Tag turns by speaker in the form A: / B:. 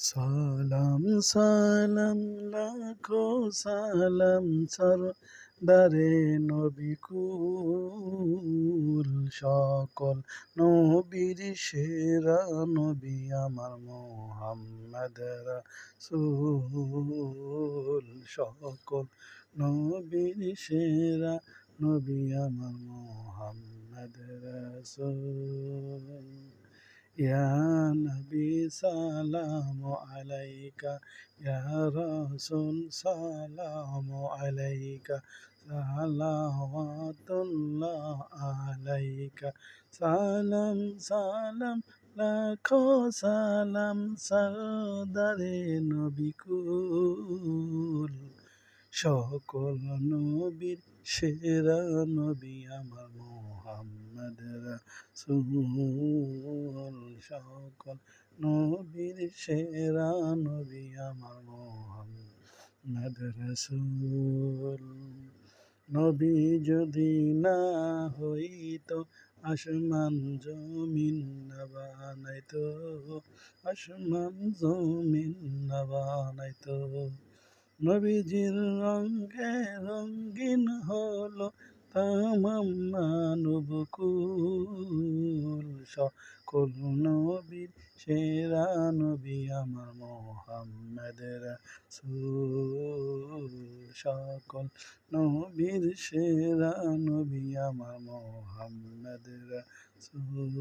A: সালাম সালাম লাখো সালাম সরদারে নবী কুল সকল নবীর সেরা নবী আমার মোহাম্মদ রাসূল সকল নবীর সেরা নবী আমার মোহাম্মদ রাসূল ইয়া নবী সালামু আলাইকা ইয়া রাসূল সালামু আলাইকা সালাওয়াতুল্লাহ আলাইকা সালাম সালাম লাখো সালাম সরদারে নবী কুল সকল নবীর সেরা নবী আমার মোহাম্মদ রাসূল সকল নবীর সেরা নবী আমার মোহাম্মদ রাসূল নবী যদি না হইতো আসমান জমিন না বানাইতো আসমান জমিন না বানাইতো নবীজির রঙে রঙিন হলো তামাম মানবকুল সকল নবীর সেরা নবী আমার মোহাম্মদ রাসূল সকল নবীর সেরা নবী আমার মোহাম্মদ রাসূল।